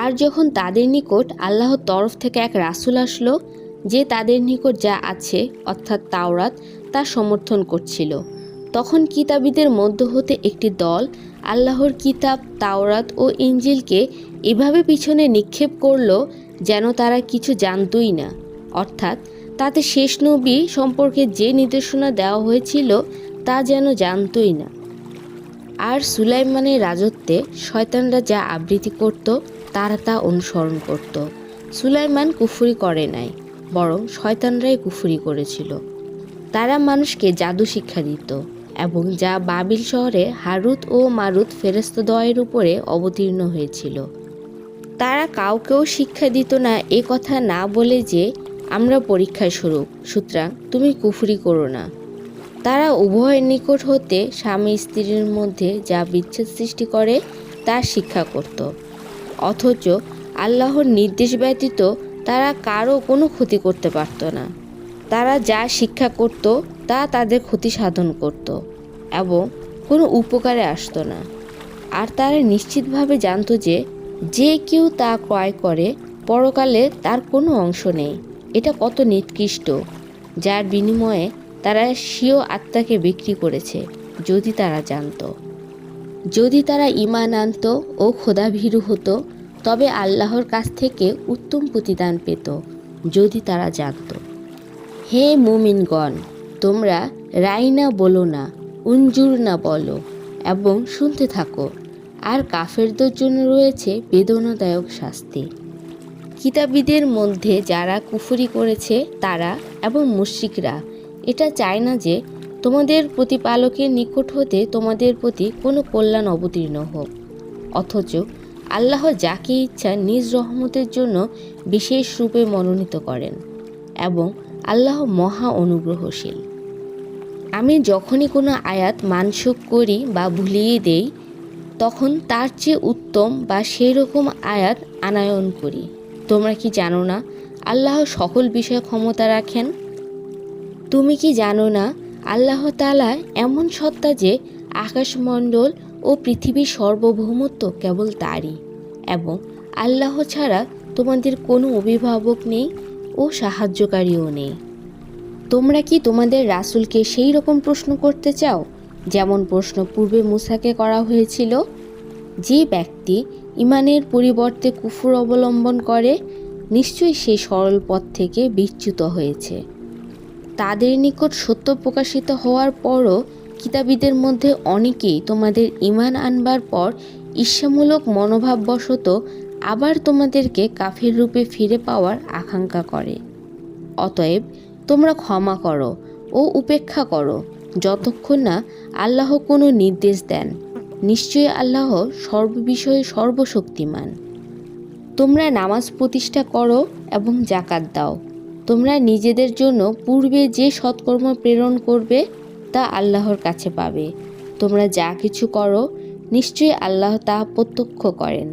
আর যখন তাদের নিকট আল্লাহর তরফ থেকে এক রাসূল আসলো, যে তাদের নিকট যা আছে অর্থাৎ তাওরাত তা সমর্থন করছিল, তখন কিতাবীদের মধ্য হতে একটি দল আল্লাহর কিতাব তাওরাত ও ইনজিলকে এভাবে পিছনে নিক্ষেপ করল যেন তারা কিছু জানতই না, অর্থাৎ তাতে শেষ নবী সম্পর্কে যে নির্দেশনা দেওয়া হয়েছিল তা যেন জানতই না। আর সুলাইমানের রাজত্বে শয়তানরা যা আবৃত্তি করত তারা তা অনুসরণ করত। সুলাইমান কুফরি করে নাই, বরং শয়তানরাই কুফরি করেছিল। তারা মানুষকে জাদু শিক্ষা দিত এবং যা বাবিল শহরে হারুত ও মারুত ফেরেশতাদ্বয়ের উপরে অবতীর্ণ হয়েছিল। তারা কাউকেও শিক্ষা দিত না এ কথা না বলে যে আমরা পরীক্ষার স্বরূপ, সুতরাং তুমি কুফরি করো না। তারা উভয়ের নিকট হতে স্বামী স্ত্রীর মধ্যে যা বিচ্ছেদ সৃষ্টি করে তার শিক্ষা করত, অথচ আল্লাহর নির্দেশ ব্যতীত তারা কারও কোনো ক্ষতি করতে পারত না। তারা যা শিক্ষা করত তা তাদের ক্ষতি সাধন করত এবং কোনো উপকারে আসতো না। আর তারা নিশ্চিতভাবে জানত যে যে কেউ তা ক্রয় করে পরকালে তার কোনো অংশ নেই। এটা কত নিকৃষ্ট, যার বিনিময়ে তারা স্বীয় আত্মাকে বিক্রি করেছে। যদি তারা জানত, যদি তারা ঈমান আনত ও খোদাভীরু হতো, তবে আল্লাহর কাছ থেকে উত্তম প্রতিদান পেত। যদি তারা জানত। হে মুমিনগণ, তোমরা রাইনা বলো না, উনজুর না বলো এবং শুনতে থাকো। আর কাফেরদের জন্য রয়েছে বেদনাদায়ক শাস্তি। কিতাবীদের মধ্যে যারা কুফরি করেছে তারা এবং মুশরিকরা এটা চায় না যে তোমাদের প্রতিপালকের নিকট হতে তোমাদের প্রতি কোনো কল্যাণ অবতীর্ণ হোক, অথচ আল্লাহ যাকে ইচ্ছা নিজ রহমতের জন্য বিশেষ রূপে মনোনীত করেন এবং আল্লাহ মহা অনুগ্রহশীল। আমি যখনই কোনো আয়াত মানসুখ করি বা ভুলিয়ে দেই, তখন তার চেয়ে উত্তম বা সেই রকম আয়াত আনায়ন করি। তোমরা কি জানো না আল্লাহ সকল বিষয়ে ক্ষমতা রাখেন? তুমি কি জানো না আল্লাহ তাআলা এমন সত্তা যে আকাশমণ্ডল ও পৃথিবীর সার্বভৌমত্ব কেবল তারই, এবং আল্লাহ ছাড়া তোমাদের কোনো অভিভাবক নেই ও সাহায্যকারীও নেই। তোমরা কি তোমাদের রাসূলকে সেই রকম প্রশ্ন করতে চাও যেমন প্রশ্ন পূর্বে মূসাকে করা হয়েছিল? যে ব্যক্তি ঈমানের পরিবর্তে কুফর অবলম্বন করে, নিশ্চয়ই সে সরল পথ থেকে বিচ্যুত হয়েছে। তাদের নিকট সত্য প্রকাশিত হওয়ার পরও কিতাবীদের মধ্যে অনেকেই তোমাদের ঈমান আনবার পর ঈর্ষামূলক মনোভাববশত আবার তোমাদেরকে কাফির রূপে ফিরে পাওয়ার আকাঙ্ক্ষা করে। অতএব তোমরা ক্ষমা করো ও উপেক্ষা করো যতক্ষণ না আল্লাহ কোনো নির্দেশ দেন। নিশ্চয়ই আল্লাহ সর্ববিষয়ে সর্বশক্তিমান। তোমরা নামাজ প্রতিষ্ঠা করো এবং যাকাত দাও। তোমরা নিজেদের জন্য পূর্বে যে সৎকর্ম প্রেরণ করবে তা আল্লাহর কাছে পাবে। তোমরা যা কিছু করো নিশ্চয়ই আল্লাহ তা প্রত্যক্ষ করেন।